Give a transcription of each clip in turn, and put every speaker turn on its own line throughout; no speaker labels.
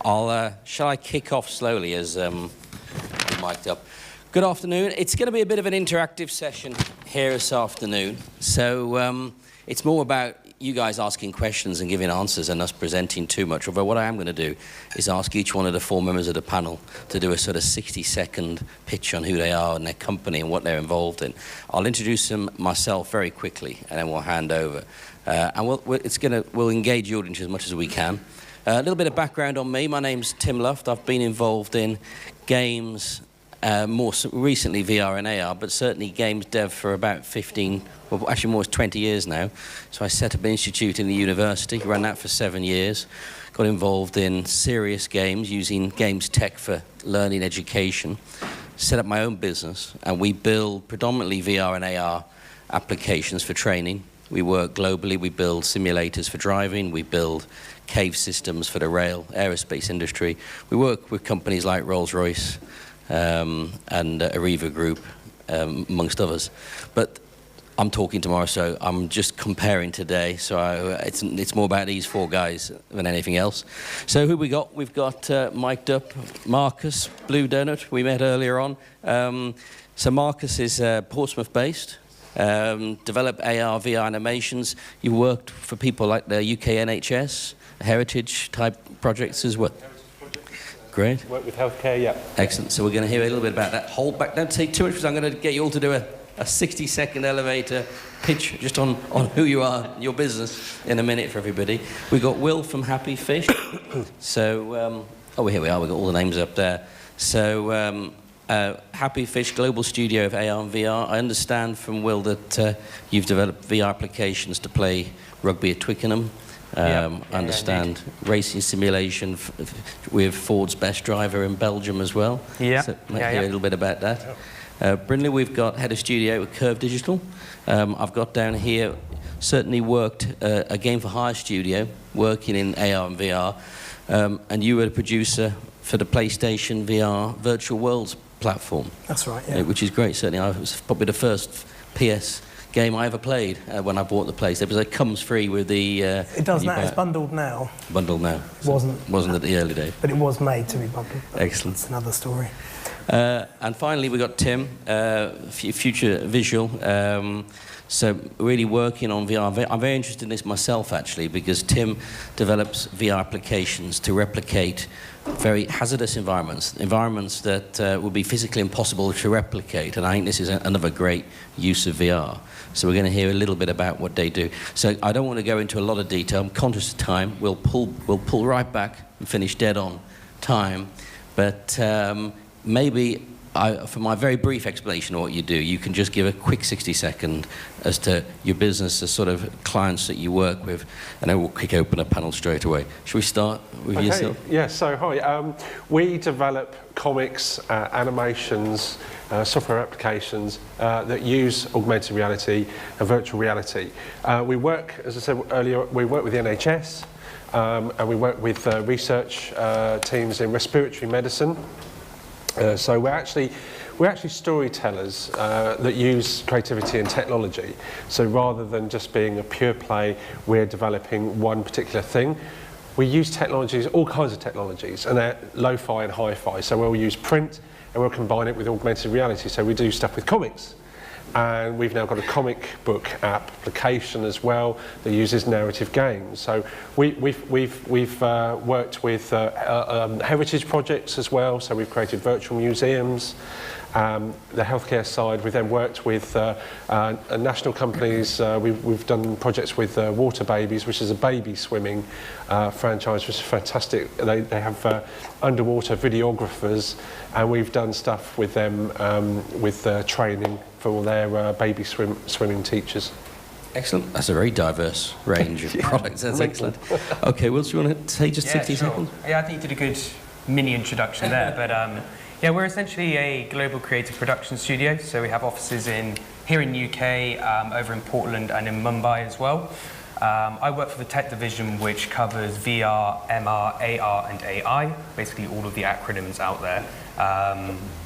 Shall I kick off slowly as mic'd up? Good afternoon. It's going to be a bit of an interactive session here this afternoon. So it's more about you guys asking questions and giving answers and us presenting too much. Although what I am going to do is ask each one of the 4 members of the panel to do a sort of 60-second pitch on who they are and their company and what they're involved in. I'll introduce them myself very quickly, and then we'll hand over. And we'll engage the audience as much as we can. A little bit of background on me. My name's Tim Luft. I've been involved in games, more recently VR and AR, but certainly games dev for about 15, well, actually more than 20 years now. So I set up an institute in the university, ran that for 7 years, got involved in serious games, using games tech for learning education, set up my own business, and we build predominantly VR and AR applications for training. We work globally. We build simulators for driving. We build cave systems for the rail, aerospace industry. We work with companies like Rolls-Royce and Arriva Group, amongst others. But I'm talking tomorrow, so I'm just comparing today. So it's more about these 4 guys than anything else. So who we got? We've got mic'd up Marcus, Blue Donut, we met earlier on. So Marcus is Portsmouth-based. Develop AR, VR animations. You worked for people like the UK NHS, heritage type projects as well. Great.
Work with healthcare, yeah.
Excellent. So we're going to hear a little bit about that. Hold back, don't take too much, because I'm going to get you all to do a 60-second elevator pitch just on who you are, your business, in a minute for everybody. We've got Will from Happy Fish. So, here we are. We've got all the names up there. So, Happy Fish, global studio of AR and VR. I understand from Will that you've developed VR applications to play rugby at Twickenham. I understand racing simulation with Ford's best driver in Belgium as well.
Yeah.
So might hear a little bit about that. Brynley, we've got head of studio with Curve Digital. I've got down here, certainly worked a game for hire studio, working in AR and VR. And you were the producer for the PlayStation VR Virtual Worlds platform.
That's right, yeah.
Which is great, certainly. I was probably the first PS game I ever played when I bought the place. It comes free with the...
it does now. It's bundled now.
Bundled now. Wasn't at the early days.
But it was made to be bundled.
Excellent.
It's another story.
And finally, we've got Tim, Future Visual. So really working on VR. I'm very interested in this myself, actually, because Tim develops VR applications to replicate very hazardous environments that would be physically impossible to replicate. And I think this is another great use of VR. So we're going to hear a little bit about what they do. So I don't want to go into a lot of detail. I'm conscious of time. We'll pull right back and finish dead on time. But maybe for my very brief explanation of what you do, you can just give a quick 60-second as to your business, the sort of clients that you work with, and then we'll kick open a panel straight away. Shall we start with yourself?
Yeah, so hi. We develop comics, animations, software applications that use augmented reality and virtual reality. We work, as I said earlier, we work with the NHS, and we work with research teams in respiratory medicine. So we're actually storytellers that use creativity and technology. So rather than just being a pure play, we're developing one particular thing. We use technologies, all kinds of technologies, and they're lo-fi and hi-fi. So we'll use print and we'll combine it with augmented reality. So we do stuff with comics. And we've now got a comic book application as well that uses narrative games. So we've worked with heritage projects as well. So we've created virtual museums. The healthcare side, we've then worked with national companies. We've done projects with Water Babies, which is a baby swimming franchise, which is fantastic. They have underwater videographers, and we've done stuff with them with training for all their baby swimming teachers.
Excellent. That's a very diverse range of products. That's excellent. Okay, Will, do you want to say just 60 seconds?
Yeah, I think you did a good mini introduction there, but yeah, we're essentially a global creative production studio. So we have offices here in UK, over in Portland and in Mumbai as well. I work for the tech division, which covers VR, MR, AR and AI, basically all of the acronyms out there.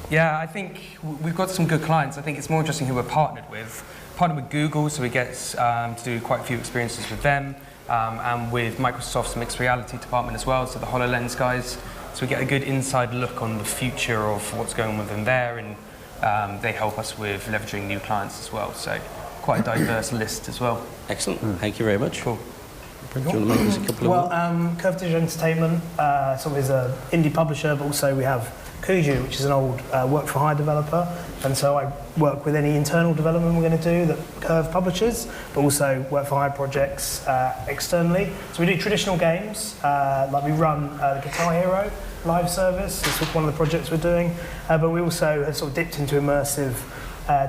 Yeah, I think we've got some good clients. I think it's more interesting who we're partnered with. Partnered with Google, so we get to do quite a few experiences with them. and with Microsoft's mixed reality department as well, so the HoloLens guys. So we get a good inside look on the future of what's going on within there, and they help us with leveraging new clients as well. So quite a diverse list as well.
Excellent. Thank you very much.
Cool.
Do you want to make us a couple of
Well, Curve Digital Entertainment is an indie publisher, but also we have Kuju, which is an old work-for-hire developer. And so I work with any internal development we're going to do that Curve publishes, but also work-for-hire projects externally. So we do traditional games, like we run the Guitar Hero live service. This is one of the projects we're doing. But we also have sort of dipped into immersive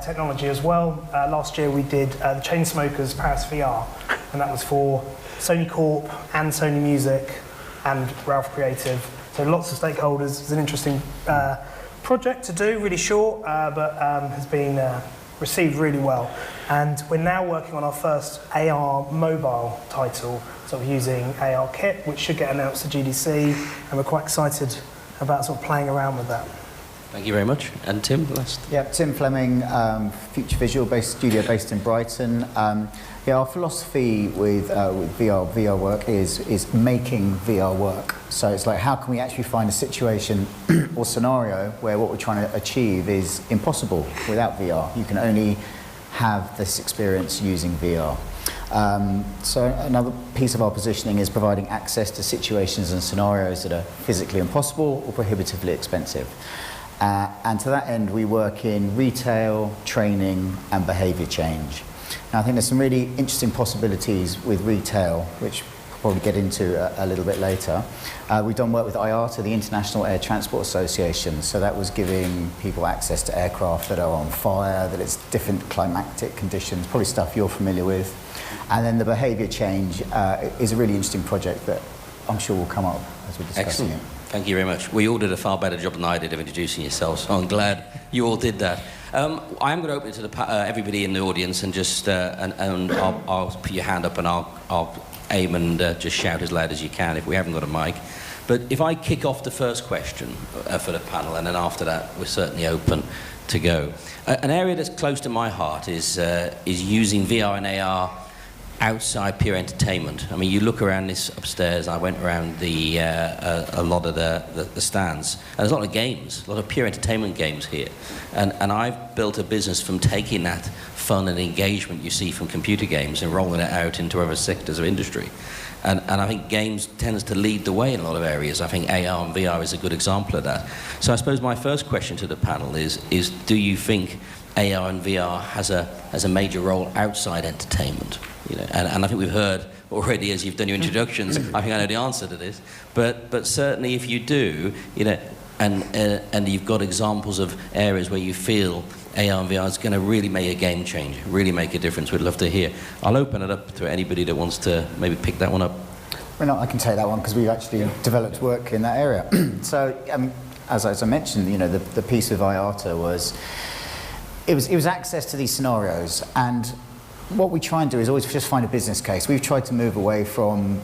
technology as well. Last year we did the Chainsmokers Paris VR, and that was for Sony Corp and Sony Music and Ralph Creative. So lots of stakeholders. It's an interesting project to do, really short, but has been received really well. And we're now working on our first AR mobile title, so we're using AR Kit, which should get announced at GDC, and we're quite excited about sort of playing around with that.
Thank you very much. And Tim, last.
Yeah, Tim Fleming, Future Visual studio based in Brighton. Our philosophy with VR work is making VR work. So it's like, how can we actually find a situation or scenario where what we're trying to achieve is impossible without VR? You can only have this experience using VR. So another piece of our positioning is providing access to situations and scenarios that are physically impossible or prohibitively expensive. And to that end, we work in retail, training, and behaviour change. Now, I think there's some really interesting possibilities with retail, which we'll probably get into a little bit later. We've done work with IATA, the International Air Transport Association, so that was giving people access to aircraft that are on fire, that it's different climatic conditions, probably stuff you're familiar with. And then the behaviour change is a really interesting project that I'm sure will come up as we're discussing it.
Thank you very much. Well, you all did a far better job than I did of introducing yourselves, so I'm glad you all did that. I am going to open it to everybody in the audience, and just and I'll put your hand up and I'll aim and just shout as loud as you can if we haven't got a mic. But if I kick off the first question for the panel, and then after that we're certainly open to go. An area that's close to my heart is using VR and AR outside pure entertainment. I mean, you look around this upstairs. I went around a lot of the stands, and there's a lot of games, a lot of pure entertainment games here. And I've built a business from taking that fun and engagement you see from computer games and rolling it out into other sectors of industry. And I think games tends to lead the way in a lot of areas. I think AR and VR is a good example of that. So I suppose my first question to the panel is do you think AR and VR has a major role outside entertainment? You know, and I think we've heard already as you've done your introductions. I think I know the answer to this, but certainly if you do, you know, and you've got examples of areas where you feel AR and VR is going to really make a game changer, really make a difference. We'd love to hear. I'll open it up to anybody that wants to maybe pick that one up.
Well, no, I can take that one because we've actually developed work in that area. So, as I mentioned, you know, the piece with IATA was it was access to these scenarios, and what we try and do is always just find a business case. We've tried to move away from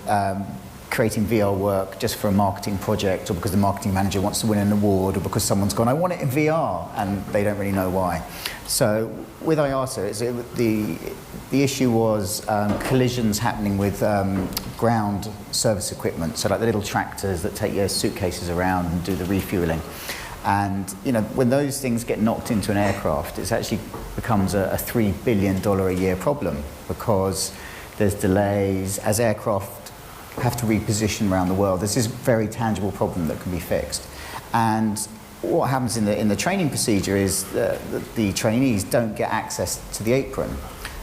creating VR work just for a marketing project, or because the marketing manager wants to win an award, or because someone's gone, I want it in VR, and they don't really know why. So with IATA, the issue was collisions happening with ground service equipment, so like the little tractors that take your suitcases around and do the refueling. And you know, when those things get knocked into an aircraft, it actually becomes a $3 billion a year problem, because there's delays as aircraft have to reposition around the world. This is a very tangible problem that can be fixed. And what happens in the training procedure is that the trainees don't get access to the apron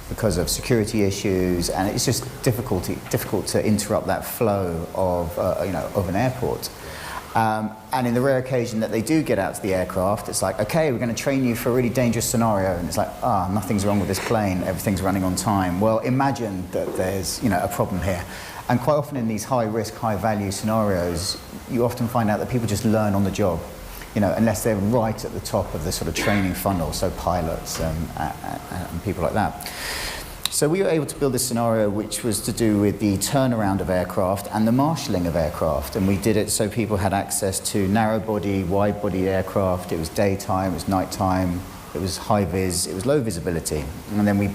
because of security issues, and it's just difficult to interrupt that flow of an airport. And in the rare occasion that they do get out to the aircraft, it's like, okay, we're going to train you for a really dangerous scenario, and it's like, nothing's wrong with this plane, everything's running on time. Well, imagine that there's, a problem here. And quite often in these high-risk, high-value scenarios, you often find out that people just learn on the job, unless they're right at the top of the sort of training funnel, so pilots and people like that. So we were able to build a scenario which was to do with the turnaround of aircraft and the marshalling of aircraft, and we did it so people had access to narrow-body, wide-body aircraft. It was daytime, it was nighttime, it was high vis, it was low visibility. And then we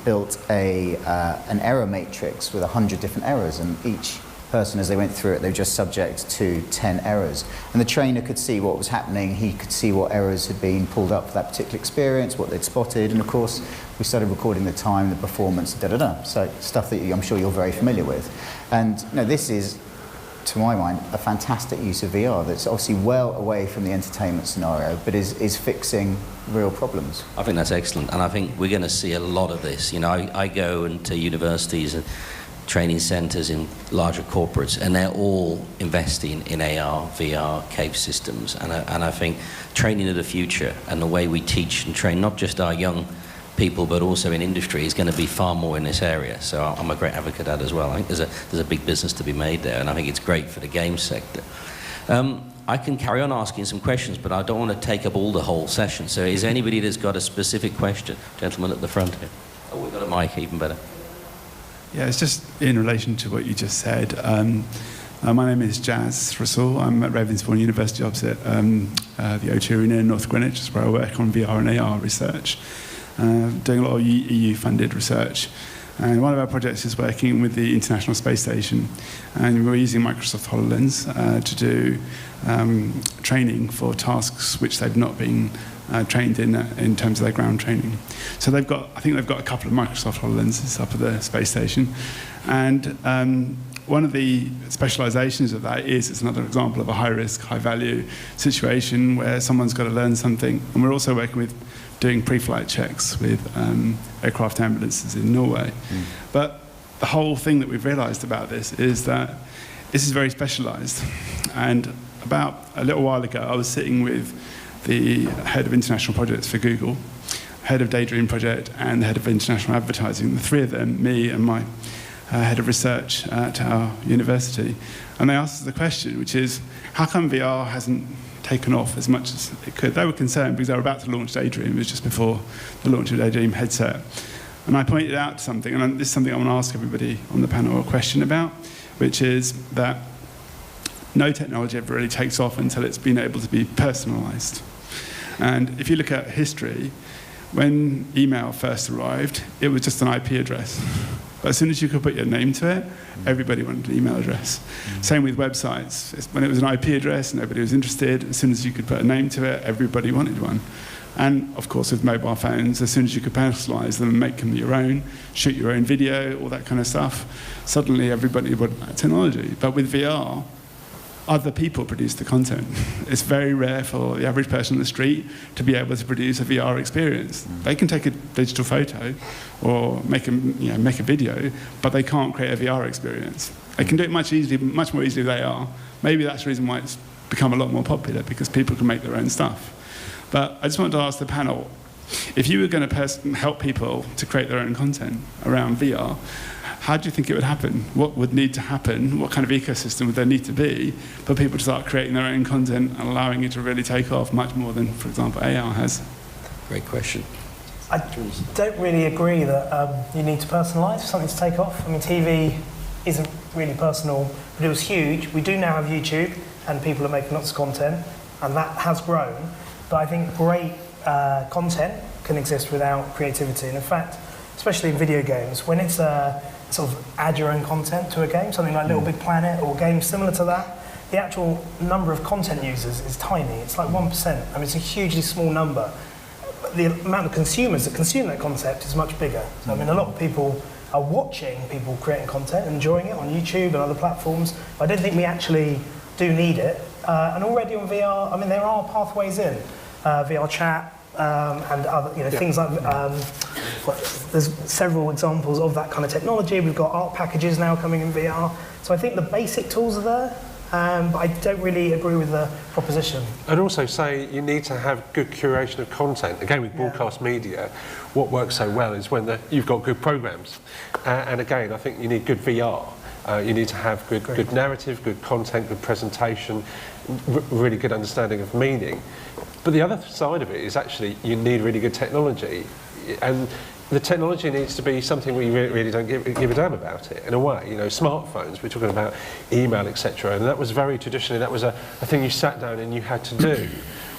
built an error matrix with 100 different errors, and each person, as they went through it, they were just subject to 10 errors. And the trainer could see what was happening, he could see what errors had been pulled up for that particular experience, what they'd spotted, and of course we started recording the time, the performance, da-da-da. So stuff that I'm sure you're very familiar with. And this is, to my mind, a fantastic use of VR that's obviously well away from the entertainment scenario, but is fixing real problems.
I think that's excellent, and I think we're going to see a lot of this. I go into universities and training centres in larger corporates, and they're all investing in AR, VR, cave systems, and I think training of the future and the way we teach and train not just our young people but also in industry is going to be far more in this area. So I'm a great advocate of that as well. I think there's a big business to be made there, and I think it's great for the game sector. I can carry on asking some questions, but I don't want to take up all the whole session. So is there anybody that's got a specific question? Gentleman at the front here. Oh, we've got a mic, even better.
Yeah, it's just in relation to what you just said. My name is Jazz Russell. I'm at Ravensbourne University opposite the O2 Arena in North Greenwich, where I work on VR and AR research, doing a lot of EU-funded research. And one of our projects is working with the International Space Station, and we're using Microsoft HoloLens to do training for tasks which they've not been trained in terms of their ground training. So I think they've got a couple of Microsoft HoloLenses up at the space station, and one of the specializations of that is it's another example of a high-risk, high-value situation where someone's got to learn something. And we're also working with doing pre-flight checks with aircraft ambulances in Norway. But the whole thing that we've realized about this is that this is very specialized. And about a little while ago, I was sitting with the head of international projects for Google, head of Daydream Project, and the head of international advertising. The three of them, me and my head of research at our university, and they asked us the question, which is, how come VR hasn't taken off as much as it could? They were concerned because they were about to launch Daydream. It was just before the launch of Daydream headset. And I pointed out something, and this is something I want to ask everybody on the panel a question about, which is that no technology ever really takes off until it's been able to be personalized. And if you look at history, when email first arrived, it was just an IP address. But as soon as you could put your name to it, everybody wanted an email address. Same with websites. When it was an IP address, nobody was interested. As soon as you could put a name to it, everybody wanted one. And of course, with mobile phones, as soon as you could personalize them and make them your own, shoot your own video, all that kind of stuff, suddenly everybody wanted that technology. But with VR, other people produce the content. It's very rare for the average person on the street to be able to produce a VR experience. They can take a digital photo or make a video, but they can't create a VR experience. They can do it much more easily than they are. Maybe that's the reason why it's become a lot more popular, because people can make their own stuff. But I just wanted to ask the panel, if you were going to help people to create their own content around VR, how do you think it would happen? What would need to happen? What kind of ecosystem would there need to be for people to start creating their own content and allowing it to really take off much more than, for example, AR has?
Great question.
I don't really agree that you need to personalise for something to take off. I mean, TV isn't really personal, but it was huge. We do now have YouTube, and people are making lots of content, and that has grown. But I think great content can exist without creativity. And in fact, especially in video games, when it's sort of add your own content to a game, something like Little Big Planet or games similar to that, the actual number of content users is tiny. It's like 1%. I mean, it's a hugely small number. But the amount of consumers that consume that concept is much bigger. So, I mean, a lot of people are watching people creating content and enjoying it on YouTube and other platforms. But I don't think we actually do need it. And already on VR, I mean, there are pathways in. VR chat, and other, things like there's several examples of that kind of technology. We've got art packages now coming in VR. So I think the basic tools are there, but I don't really agree with the proposition.
I'd also say you need to have good curation of content. Again, with broadcast media, what works so well is when you've got good programs. And again, I think you need good VR. You need to have good narrative, good content, good presentation, really good understanding of meaning. But the other side of it is actually you need really good technology. And the technology needs to be something we really don't give a damn about it, in a way. Smartphones, we're talking about email, etc. And that was very traditionally, that was a thing you sat down and you had to do.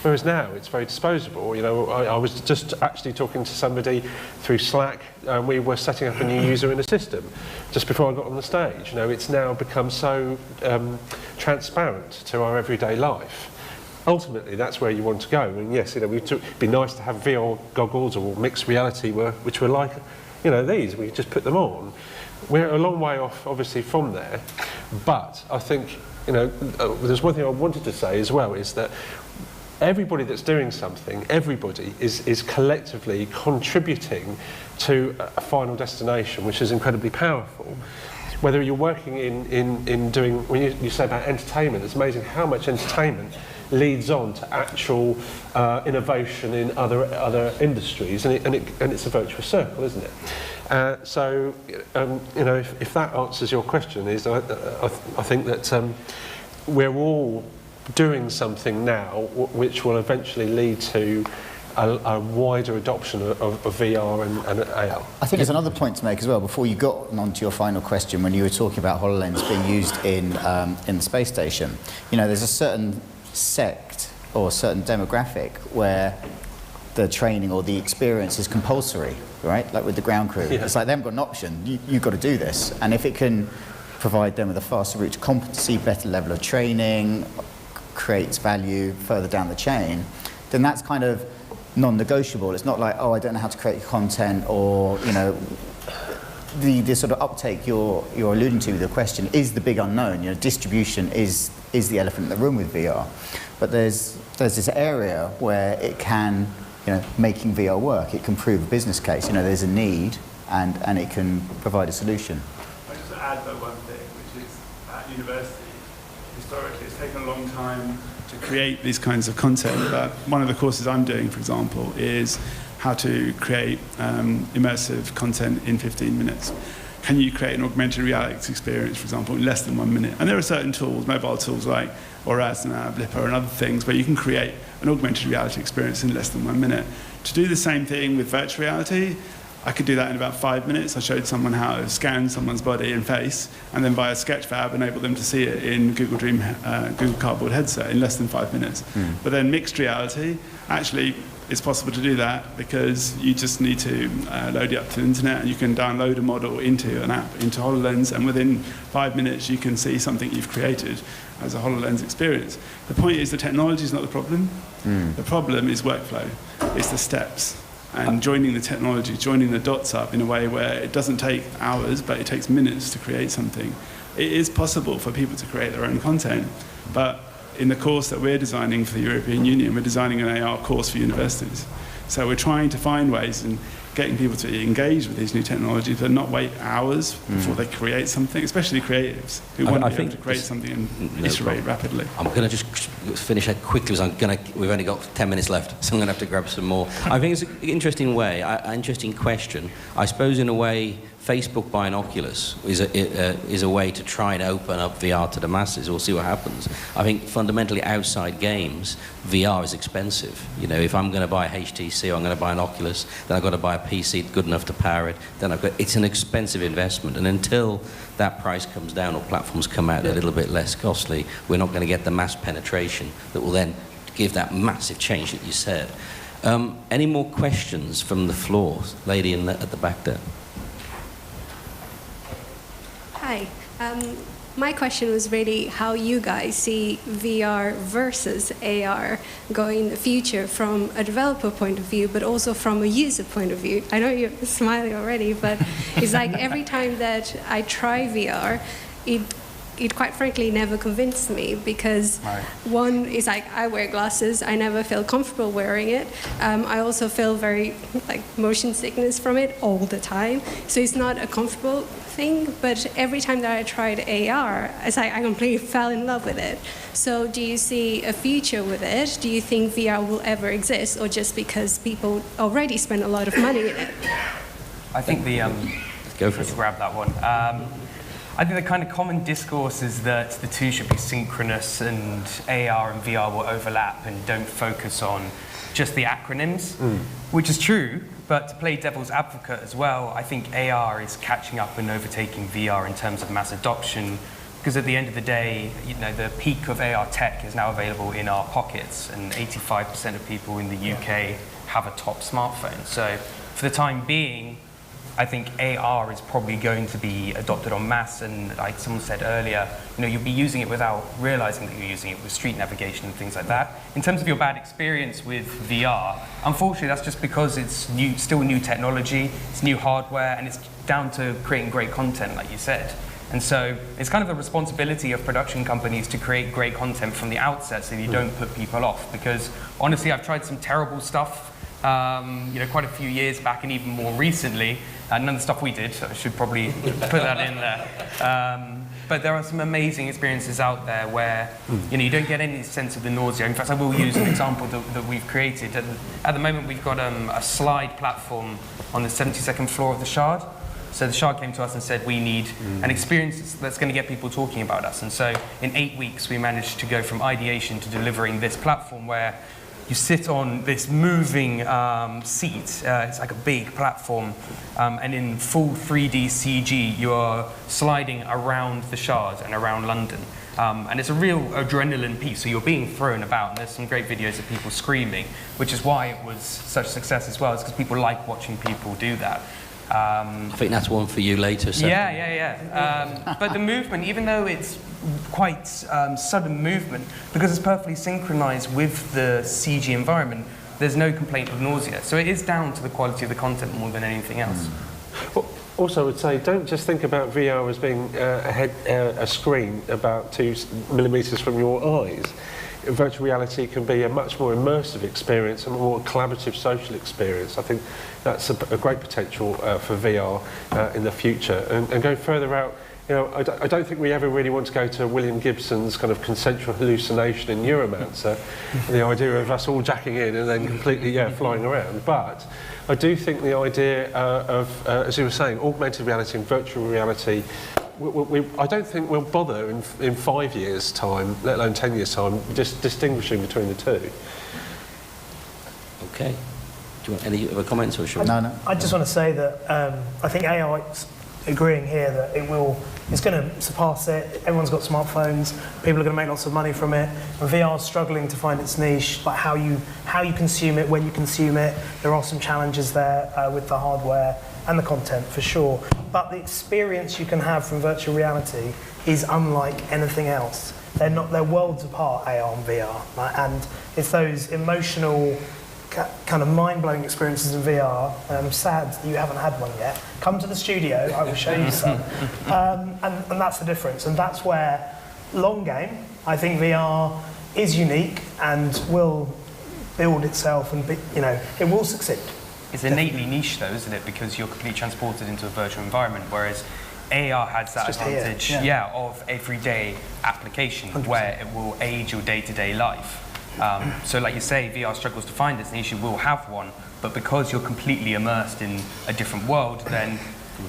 Whereas now it's very disposable. You know, I was just actually talking to somebody through Slack, and we were setting up a new user in a system just before I got on the stage. You know, it's now become so transparent to our everyday life. Ultimately, that's where you want to go. I mean, yes, you know, it'd be nice to have VR goggles or mixed reality, which were like, you know, these. We just put them on. We're a long way off, obviously, from there. But I think, you know, there's one thing I wanted to say as well, is that everybody that's doing something, everybody is collectively contributing to a final destination, which is incredibly powerful. Whether you're working in doing, when you say about entertainment, it's amazing how much entertainment leads on to actual innovation in other industries, and it's a virtuous circle, isn't it? So, you know, if that answers your question, I think that we're all doing something now which will eventually lead to a wider adoption of VR and AR.
I think there's another point to make as well, before you got on to your final question, when you were talking about HoloLens being used in the space station. You know, there's a certain sect or certain demographic where the training or the experience is compulsory, right? Like with the ground crew. Yeah. It's like they haven't got an option. You've got to do this. And if it can provide them with a faster route to competency, better level of training, creates value further down the chain, then that's kind of non-negotiable. It's not like, oh, I don't know how to create content, or, you know, the sort of uptake you're alluding to with the question is the big unknown. You know, distribution is the elephant in the room with VR. But there's this area where it can, you know, making VR work. It can prove a business case. You know, there's a need, and it can provide a solution.
I just add that one thing, which is at university, historically, it's taken a long time to create these kinds of content. But one of the courses I'm doing, for example, is how to create immersive content in 15 minutes. Can you create an augmented reality experience, for example, in less than 1 minute? And there are certain tools, mobile tools like Orasna, Blipper, and other things, where you can create an augmented reality experience in less than 1 minute. To do the same thing with virtual reality, I could do that in about 5 minutes. I showed someone how to scan someone's body and face, and then via Sketchfab enable them to see it in Google Cardboard headset in less than 5 minutes. But then mixed reality, actually, it's possible to do that because you just need to load it up to the internet, and you can download a model into an app, into HoloLens, and within 5 minutes you can see something you've created as a HoloLens experience. The point is, the technology is not the problem. The problem is workflow. It's the steps. And joining the technology, joining the dots up in a way where it doesn't take hours, but it takes minutes to create something. It is possible for people to create their own content, but in the course that we're designing for the European Union, we're designing an AR course for universities. So we're trying to find ways and getting people to engage with these new technologies, but not wait hours before they create something, especially creatives who want to be able to create something and iterate rapidly.
I'm going to just finish it quickly because we've only got 10 minutes left, so I'm going to have to grab some more. I think it's an interesting way, an interesting question. I suppose in a way, Facebook buying Oculus is a way to try and open up VR to the masses. We'll see what happens. I think fundamentally outside games, VR is expensive. You know, if I'm going to buy a HTC or I'm going to buy an Oculus, then I've got to buy a PC good enough to power it. Then it's an expensive investment. And until that price comes down or platforms come out a little bit less costly, we're not going to get the mass penetration that will then give that massive change that you said. Any more questions from the floor? Lady at the back there.
Hi. My question was really how you guys see VR versus AR going in the future from a developer point of view, but also from a user point of view. I know you're smiling already, but it's like every time that I try VR, it quite frankly never convinced me because one is like I wear glasses, I never feel comfortable wearing it. I also feel very like motion sickness from it all the time. So it's not a comfortable thing, but every time that I tried AR, it's like I completely fell in love with it. So do you see a future with it? Do you think VR will ever exist, or just because people already spend a lot of money in it?
I think
Go for it.
Grab that one. I think the kind of common discourse is that the two should be synchronous and AR and VR will overlap and don't focus on just the acronyms, which is true, but to play devil's advocate as well, I think AR is catching up and overtaking VR in terms of mass adoption Because at the end of the day, the peak of AR tech is now available in our pockets, and 85% of people in the UK have a top smartphone. So for the time being, I think AR is probably going to be adopted en masse, and like someone said earlier, you'll be using it without realizing that you're using it with street navigation and things like that. In terms of your bad experience with VR, unfortunately that's just because it's still new technology, it's new hardware, and it's down to creating great content, like you said. And so it's kind of the responsibility of production companies to create great content from the outset so you don't put people off. Because honestly, I've tried some terrible stuff quite a few years back and even more recently. None of the stuff we did, so I should probably put that in there. But there are some amazing experiences out there where you don't get any sense of the nausea. In fact, I will use an example that we've created. At the moment, we've got a slide platform on the 72nd floor of the Shard. So the Shard came to us and said, we need an experience that's going to get people talking about us. And so in 8 weeks, we managed to go from ideation to delivering this platform where you sit on this moving seat. It's like a big platform. And in full 3D CG, you're sliding around the Shard and around London. And it's a real adrenaline piece, so you're being thrown about. And there's some great videos of people screaming, which is why it was such a success as well. It's because people like watching people do that.
I think that's one for you later. So.
Yeah. But the movement, even though it's quite sudden movement, because it's perfectly synchronized with the CG environment, there's no complaint of nausea. So it is down to the quality of the content more than anything else.
Well, also, I would say, don't just think about VR as being a screen about 2 millimetres from your eyes. Virtual reality can be a much more immersive experience, a more collaborative social experience. I think that's a great potential for VR in the future. And going further out, I don't think we ever really want to go to William Gibson's kind of consensual hallucination in Neuromancer, the idea of us all jacking in and then completely flying around. But I do think the idea of, as you were saying, augmented reality and virtual reality, I don't think we'll bother in 5 years' time, let alone 10 years' time, just distinguishing between the two.
Okay. Do you want any other comments, or should we?
No.
I just want to say that I think AI is agreeing here that it's going to surpass it. Everyone's got smartphones. People are going to make lots of money from it. And VR is struggling to find its niche, like how you consume it, when you consume it. There are some challenges there with the hardware and the content, for sure. But the experience you can have from virtual reality is unlike anything else. They're worlds apart, AR and VR. And it's those emotional, kind of mind-blowing experiences in VR. I'm sad that you haven't had one yet. Come to the studio, I will show you some. And that's the difference. And that's where, long game, I think VR is unique and will build itself and it will succeed.
It's innately niche though, isn't it? Because you're completely transported into a virtual environment, whereas AR has that advantage of everyday application
100%.
Where it will aid your day-to-day life. So like you say, VR struggles to find its niche. You will have one, but because you're completely immersed in a different world, then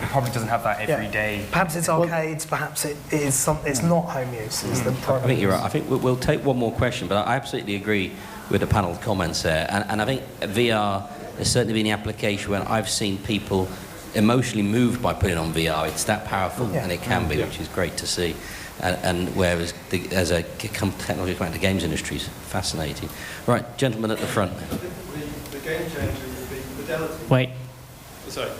it probably doesn't have that everyday.
Perhaps it's arcades, perhaps it's not home use. Is the
I think you're right. I think we'll take one more question, but I absolutely agree with the panel comments there. And I think VR has certainly been the application when I've seen people emotionally moved by putting on VR. It's that powerful, and it can be, which is great to see. And whereas as a technology come out the games industry is fascinating. Right, gentleman at the front.
The game changer will be fidelity.
Wait.
Sorry.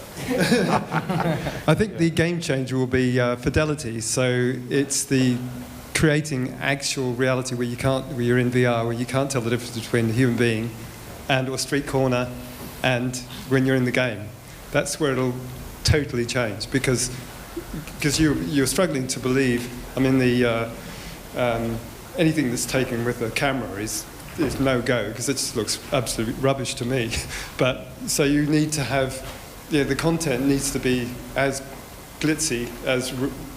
I think the game changer will be fidelity. So it's the creating actual reality where you're in VR, where you can't tell the difference between a human being and or street corner and when you're in the game. That's where it'll totally change because you're struggling to believe. I mean, anything that's taken with a camera is no go because it just looks absolute rubbish to me. But so you need to have, the content needs to be as glitzy as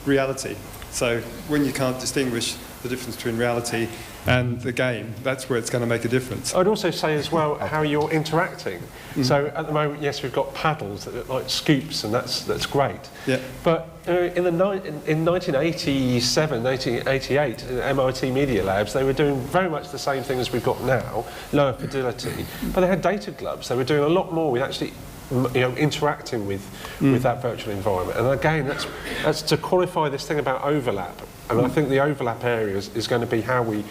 reality. So when you can't distinguish the difference between reality and the game, that's where it's going to make a difference.
I'd also say as well how you're interacting. So at the moment, yes, we've got paddles that look like scoops, and that's great.
Yeah.
But in 1987, 1988, in MIT Media Labs, they were doing very much the same thing as we've got now, lower fidelity. But they had data gloves. They were doing a lot more with actually interacting with that virtual environment. And again, that's to qualify this thing about overlap. And I think the overlap areas is going to be how we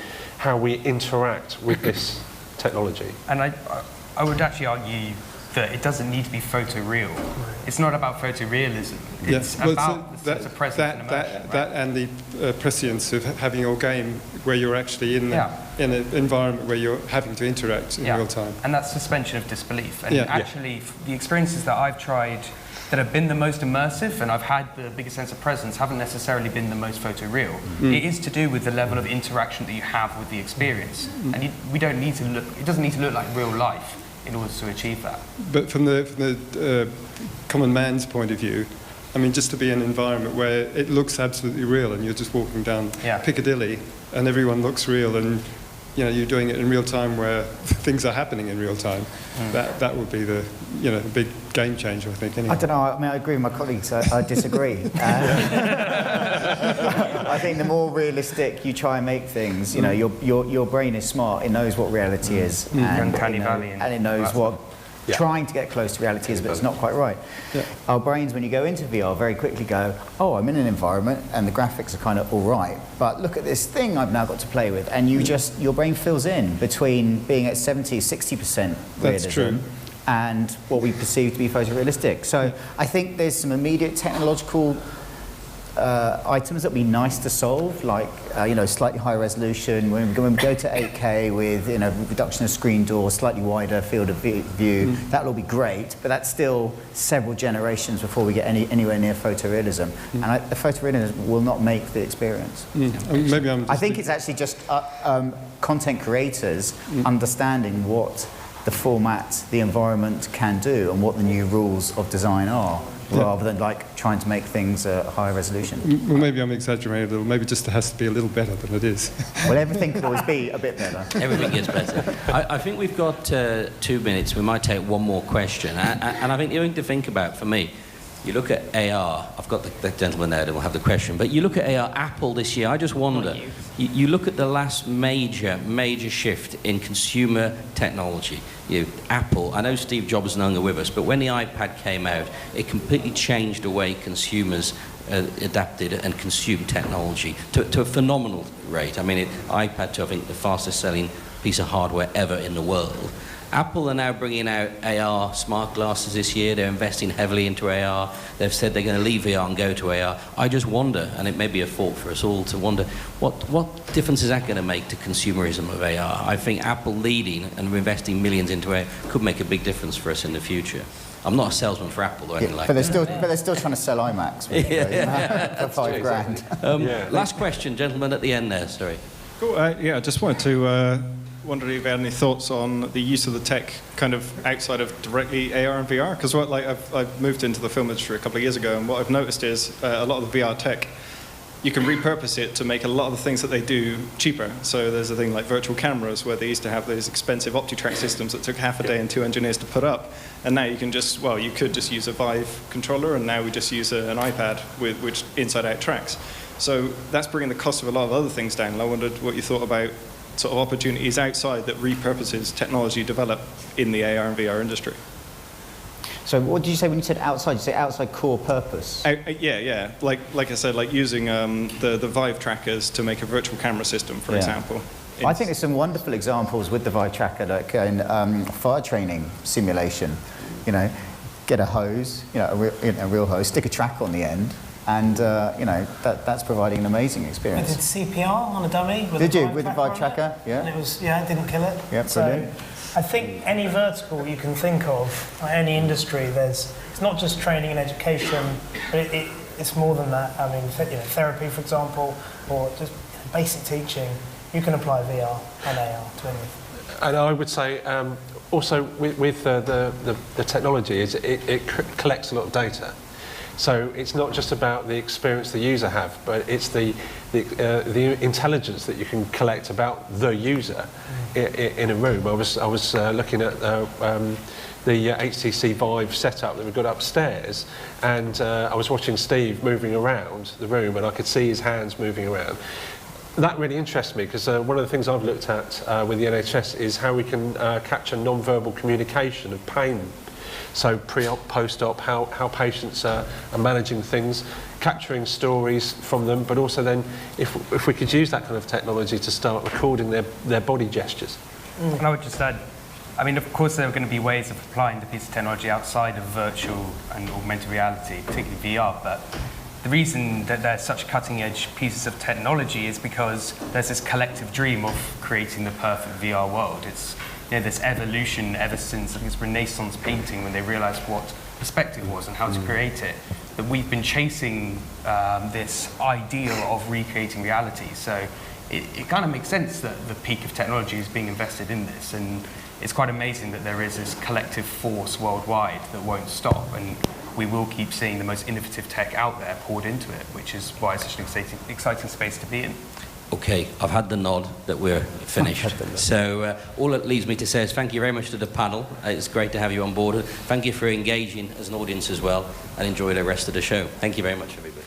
interact with this technology.
And I would actually argue that it doesn't need to be photoreal. It's not about photorealism. It's about the sense of presence and immersion.
That and the prescience of having your game where you're actually in an environment where you're having to interact in real time.
And that's suspension of disbelief. And actually, the experiences that I've tried that have been the most immersive and I've had the biggest sense of presence haven't necessarily been the most photoreal. It is to do with the level of interaction that you have with the experience. And it doesn't need to look like real life in order to achieve that.
But from the common man's point of view, I mean, just to be in an environment where it looks absolutely real and you're just walking down Piccadilly and everyone looks real and you're doing it in real time where things are happening in real time, that would be the the big game changer, I think. Anyway.
I don't know. I mean, I agree with my colleagues. I disagree. I think the more realistic you try and make things, your brain is smart. It knows what reality is, and it knows what trying to get close to reality is, but it's not quite right. Our brains, when you go into VR, very quickly go, oh, I'm in an environment and the graphics are kind of all right, but look at this thing I've now got to play with, and your brain fills in between being at 70, 60% realism and what we perceive to be photorealistic. So I think there's some immediate technological items that would be nice to solve, like slightly higher resolution. When we go to 8K with reduction of screen door, slightly wider field of view, that will all be great. But that's still several generations before we get anywhere near photorealism. And the photorealism will not make the experience. I think it's actually just content creators understanding what the format, the environment can do, and what the new rules of design are. Rather than trying to make things a higher resolution.
Well, maybe I'm exaggerating a little. Maybe just it has to be a little better than it is.
Well, everything could always be a bit better.
Everything gets better. I think we've got 2 minutes. We might take one more question. And I think the only thing to think about for me, you look at AR. I've got the gentleman there that will have the question. But you look at AR, Apple this year. I just wonder. You look at the last major shift in consumer technology. Apple. I know Steve Jobs is no longer with us, but when the iPad came out, it completely changed the way consumers adapted and consumed technology to a phenomenal rate. I mean, iPad to I think the fastest selling piece of hardware ever in the world. Apple are now bringing out AR smart glasses this year. They're investing heavily into AR. They've said they're going to leave VR and go to AR. I just wonder, and it may be a thought for us all to wonder, what difference is that going to make to consumerism of AR? I think Apple leading and investing millions into AR could make a big difference for us in the future. I'm not a salesman for Apple or anything like that.
But they're still trying to sell iMacs for $5,000.
Last question, gentlemen, at the end there. Sorry.
Cool. I just wanted to wonder if you had any thoughts on the use of the tech kind of outside of directly AR and VR, because I've moved into the film industry a couple of years ago, and what I've noticed is a lot of the VR tech, you can repurpose it to make a lot of the things that they do cheaper. So there's a thing like virtual cameras where they used to have those expensive OptiTrack systems that took half a day and 2 engineers to put up, and now you could just use a Vive controller, and now we just use an iPad with which inside-out tracks. So that's bringing the cost of a lot of other things down. And I wondered what you thought about sort of opportunities outside that repurposes technology developed in the AR and VR industry.
So what did you say when you said outside? Did you say outside core purpose?
Yeah. Like I said, like using the Vive trackers to make a virtual camera system, for example.
I think there's some wonderful examples with the Vive tracker, like in fire training simulation. Get a hose, a real hose, stick a tracker on the end, and that's providing an amazing experience.
I did CPR on a dummy.
Did you with the Vive tracker? Yeah.
And it didn't kill it.
Yeah, brilliant.
I think any vertical you can think of, any industry, it's not just training and education, but it's more than that. I mean, therapy, for example, or just basic teaching. You can apply VR and AR to anything. And
I would say also with the technology is it collects a lot of data. So it's not just about the experience the user have, but it's the intelligence that you can collect about the user in a room. I was looking at the HTC Vive setup that we've got upstairs, and I was watching Steve moving around the room, and I could see his hands moving around. That really interests me, because one of the things I've looked at with the NHS is how we can capture non-verbal communication of pain. So pre-op, post-op, how patients are managing things. capturing stories from them, but also then if we could use that kind of technology to start recording their body gestures.
And I would just add, I mean, of course, there are going to be ways of applying the piece of technology outside of virtual and augmented reality, particularly VR, but the reason that they're such cutting-edge pieces of technology is because there's this collective dream of creating the perfect VR world. It's, you know, this evolution ever since, I think it's Renaissance painting, when they realized what perspective was and how to create it, that we've been chasing this ideal of recreating reality. So it kind of makes sense that the peak of technology is being invested in this, and it's quite amazing that there is this collective force worldwide that won't stop, and we will keep seeing the most innovative tech out there poured into it, which is why it's such an exciting space to be in.
Okay, I've had the nod that we're finished. So all it leaves me to say is thank you very much to the panel. It's great to have you on board. Thank you for engaging as an audience as well, and enjoy the rest of the show. Thank you very much, everybody.